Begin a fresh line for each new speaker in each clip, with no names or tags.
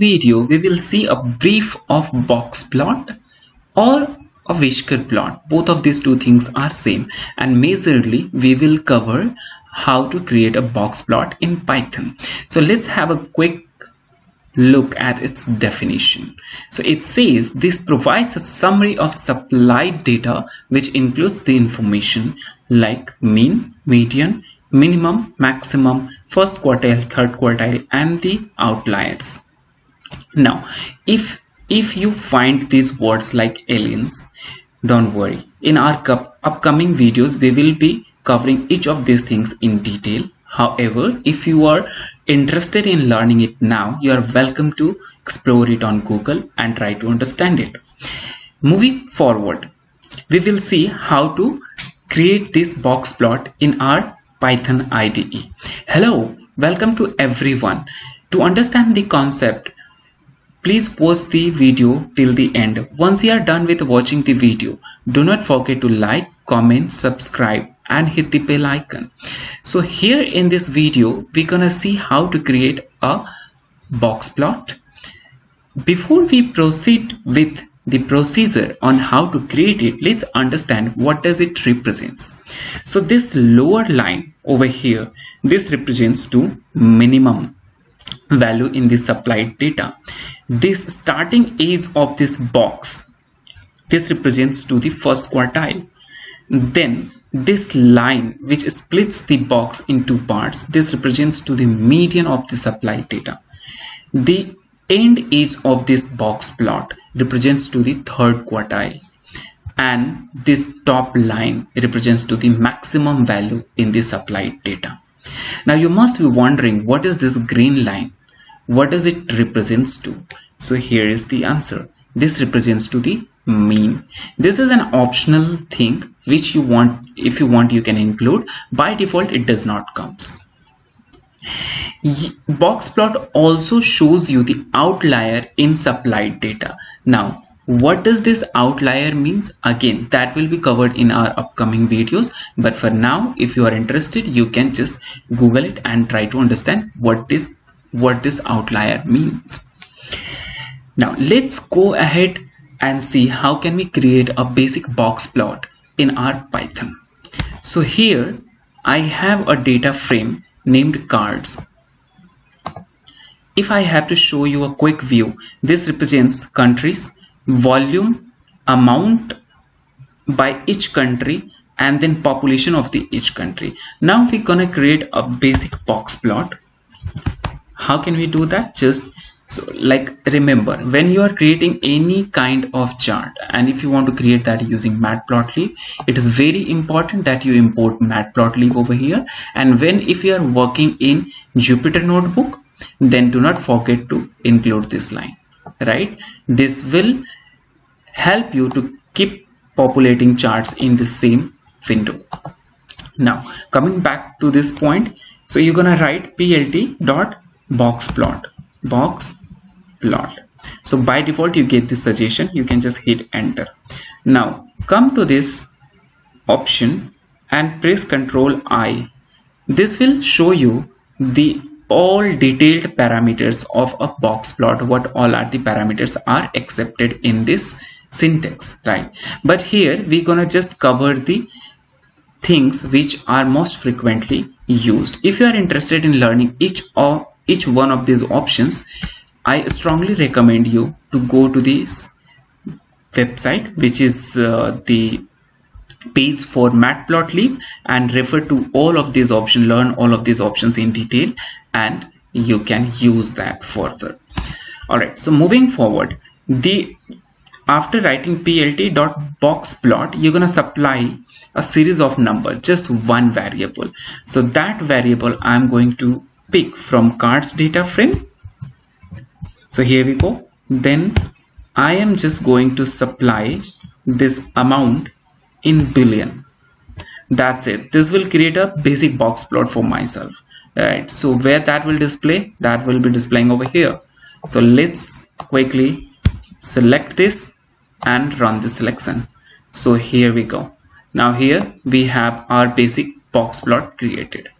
Video we will see a brief of box plot or a whisker plot. Both of these two things are same, and majorly we will cover how to create a box plot in Python. So let's have a quick look at its definition. So it says this provides a summary of supplied data which includes the information like mean, median, minimum, maximum, first quartile, third quartile, and the outliers. Now, if you find these words like aliens, don't worry. In our upcoming videos, we will be covering each of these things in detail. However, if you are interested in learning it now, you are welcome to explore it on Google and try to understand it. Moving forward, we will see how to create this box plot in our Python IDE. Hello, welcome to everyone. To understand the concept, please pause the video till the end. Once you are done with watching the video, do not forget to like, comment, subscribe and hit the bell icon. So here in this video, we're gonna see how to create a box plot. Before we proceed with the procedure on how to create it, let's understand what does it represents. So this lower line over here, this represents to minimum value in the supplied data. This starting age of this box, this represents to the first quartile. Then this line which splits the box into parts, this represents to the median of the supplied data. The end age of this box plot represents to the third quartile, and this top line represents to the maximum value in the supplied data. Now you must be wondering, what is this green line? What does it represents to? So here is the answer. This represents to the mean. This is an optional thing which you want. If you want, you can include. By default, it does not come. Box plot also shows you the outlier in supplied data. Now, what does this outlier means? Again, that will be covered in our upcoming videos. But for now, if you are interested, you can just Google it and try to understand what this outlier means. Now let's go ahead and see how can we create a basic box plot in our Python. So here I have a data frame named cards. If I have to show you a quick view, this represents countries, volume, amount by each country, and then population of the each country. Now we're gonna create a basic box plot. How can we do that? Just so, like, remember, when you are creating any kind of chart, and if you want to create that using matplotlib, it is very important that you import matplotlib over here. And if you are working in Jupyter notebook, then do not forget to include this line, right? This will help you to keep populating charts in the same window. Now coming back to this point, so you're gonna write plt dot box plot. So by default you get this suggestion, you can just hit enter. Now come to this option and press Ctrl I. This will show you the all detailed parameters of a box plot, what all are the parameters are accepted in this syntax, right? But here we're gonna just cover the things which are most frequently used. If you are interested in learning each one of these options, I strongly recommend you to go to this website, which is the page for matplotlib, and refer to all of these options, learn all of these options in detail, and you can use that further. All right, so moving forward, after writing plt.boxplot, you're gonna supply a series of numbers, just one variable. So that variable I'm going to pick from cards data frame. So here we go. Then I am just going to supply this amount in billion. That's it. This will create a basic box plot for myself. All right, so where that will display, that will be displaying over here. So let's quickly select this and run the selection. So here we go. Now here we have our basic box plot created,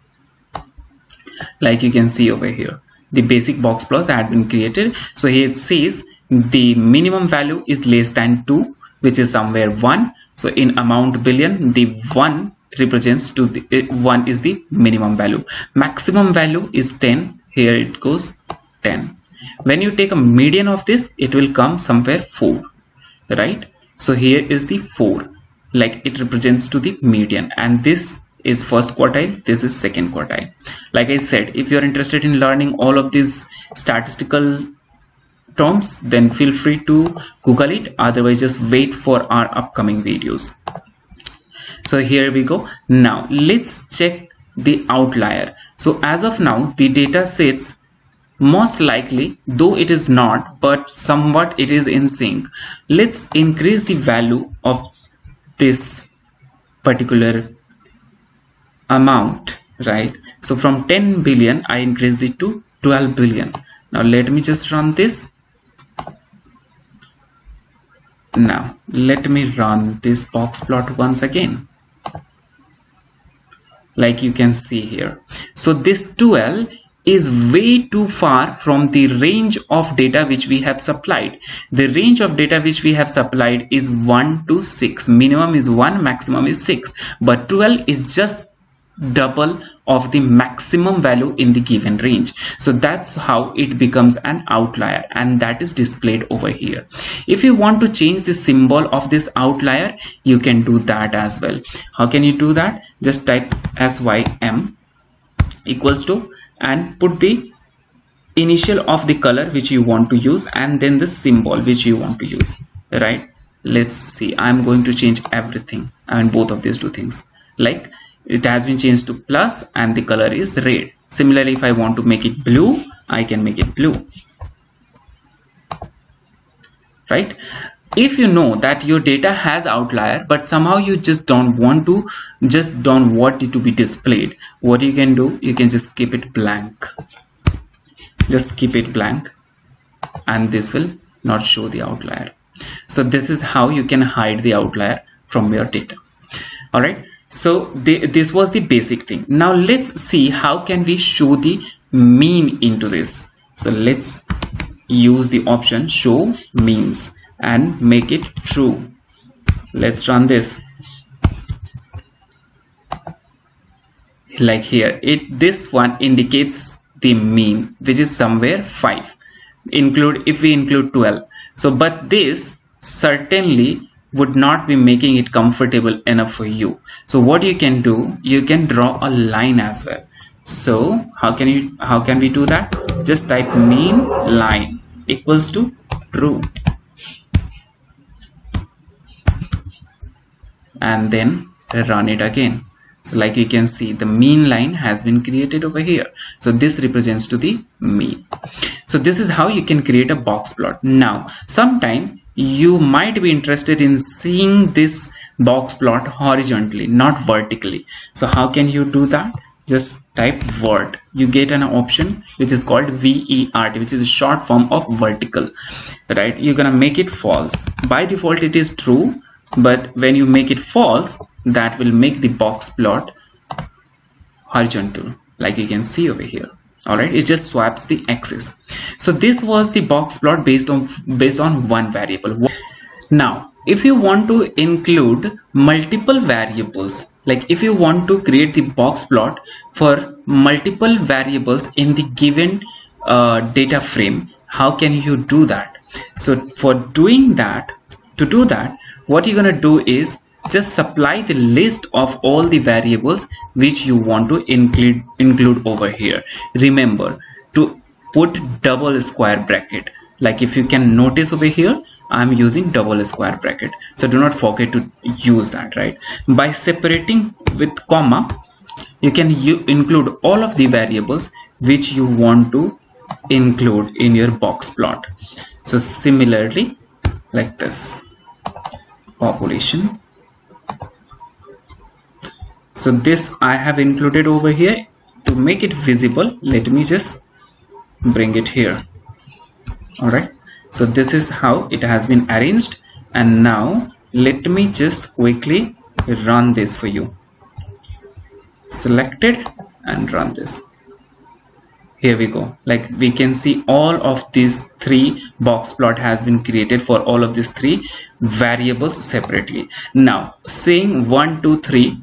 like you can see over here. the basic box plots had been created. So here it says the minimum value is less than 2, which is somewhere 1. So in amount billion, the 1 represents to the 1 is the minimum value. Maximum value is 10. Here it goes 10. When you take a median of this, it will come somewhere 4, right? So here is the 4, like it represents to the median, and this is first quartile, this is second quartile. Like I said, if you are interested in learning all of these statistical terms, then feel free to Google it. Otherwise, just wait for our upcoming videos. So here we go. Now let's check the outlier. So as of now, the data sets most likely, though it is not, but somewhat it is in sync. Let's increase the value of this particular amount, right? So from 10 billion I increased it to 12 billion. Now let me just run this. Now let me run this box plot once again, like you can see here. So this 12 is way too far from the range of data which we have supplied. The range of data which we have supplied is 1 to 6. Minimum is 1, maximum is 6, but 12 is just double of the maximum value in the given range. So that's how it becomes an outlier, and that is displayed over here. If you want to change the symbol of this outlier, you can do that as well. How can you do that? Just type SYM equals to and put the initial of the color which you want to use and then the symbol which you want to use, right? Let's see, I'm going to change everything and both of these two things. Like it has been changed to plus and the color is red. Similarly, if I want to make it blue, I can make it blue, right? If you know that your data has outlier but somehow you just don't want it to be displayed, what you can do, you can just keep it blank. Just keep it blank and this will not show the outlier. So this is how you can hide the outlier from your data. All right, so this was the basic thing. Now let's see how can we show the mean into this. So let's use the option show means and make it true. Let's run this. Like here, this one indicates the mean, which is somewhere 5. If we include 12. So but this certainly would not be making it comfortable enough for you. So what you can do, you can draw a line as well. So how can we do that? Just type mean line equals to true, and then run it again. So like you can see, the mean line has been created over here. So this represents to the mean. So this is how you can create a box plot. Now sometime you might be interested in seeing this box plot horizontally, not vertically. So how can you do that? Just type vert. You get an option which is called VERT, which is a short form of vertical, right? You're gonna make it false. By default it is true, but when you make it false, that will make the box plot horizontal, like you can see over here. All right, it just swaps the axis. So this was the box plot based on one variable. Now if you want to include multiple variables, like if you want to create the box plot for multiple variables in the given data frame, how can you do that? So for doing that, what you're gonna do is just supply the list of all the variables which you want to include over here. Remember to put double square bracket. Like if you can notice over here, I'm using double square bracket, so do not forget to use that, right? By separating with comma, you can include all of the variables which you want to include in your box plot. So similarly, like this, population. So this I have included over here. To make it visible, let me just bring it here. All right, so this is how it has been arranged, and now let me just quickly run this for you. Select it and run this. Here we go. Like we can see all of these three box plot has been created for all of these three variables separately. Now saying 1 2 3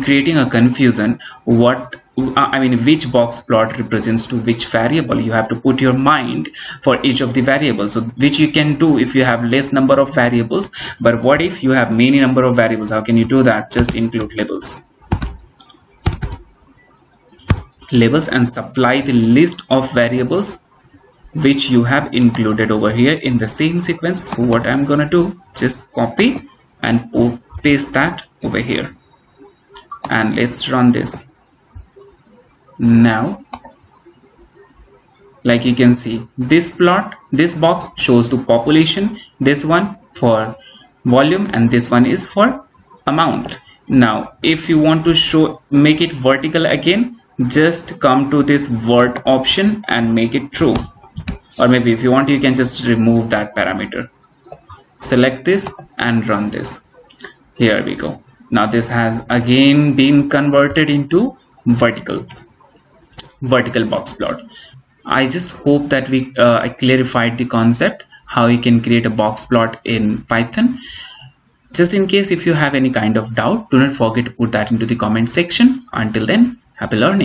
creating a confusion, what I mean which box plot represents to which variable. You have to put your mind for each of the variables, so which you can do if you have less number of variables. But what if you have many number of variables? How can you do that? Just include labels and supply the list of variables which you have included over here in the same sequence. So what I'm gonna do, just copy and paste that over here, and let's run this. Now like you can see, this box shows the population, this one for volume, and this one is for amount. Now if you want to make it vertical again, just come to this vert option and make it true, or maybe if you want you can just remove that parameter. Select this and run this. Here we go. Now this has again been converted into vertical box plot. I just hope that I clarified the concept how you can create a box plot in Python. Just in case if you have any kind of doubt, do not forget to put that into the comment section. Until then, happy learning.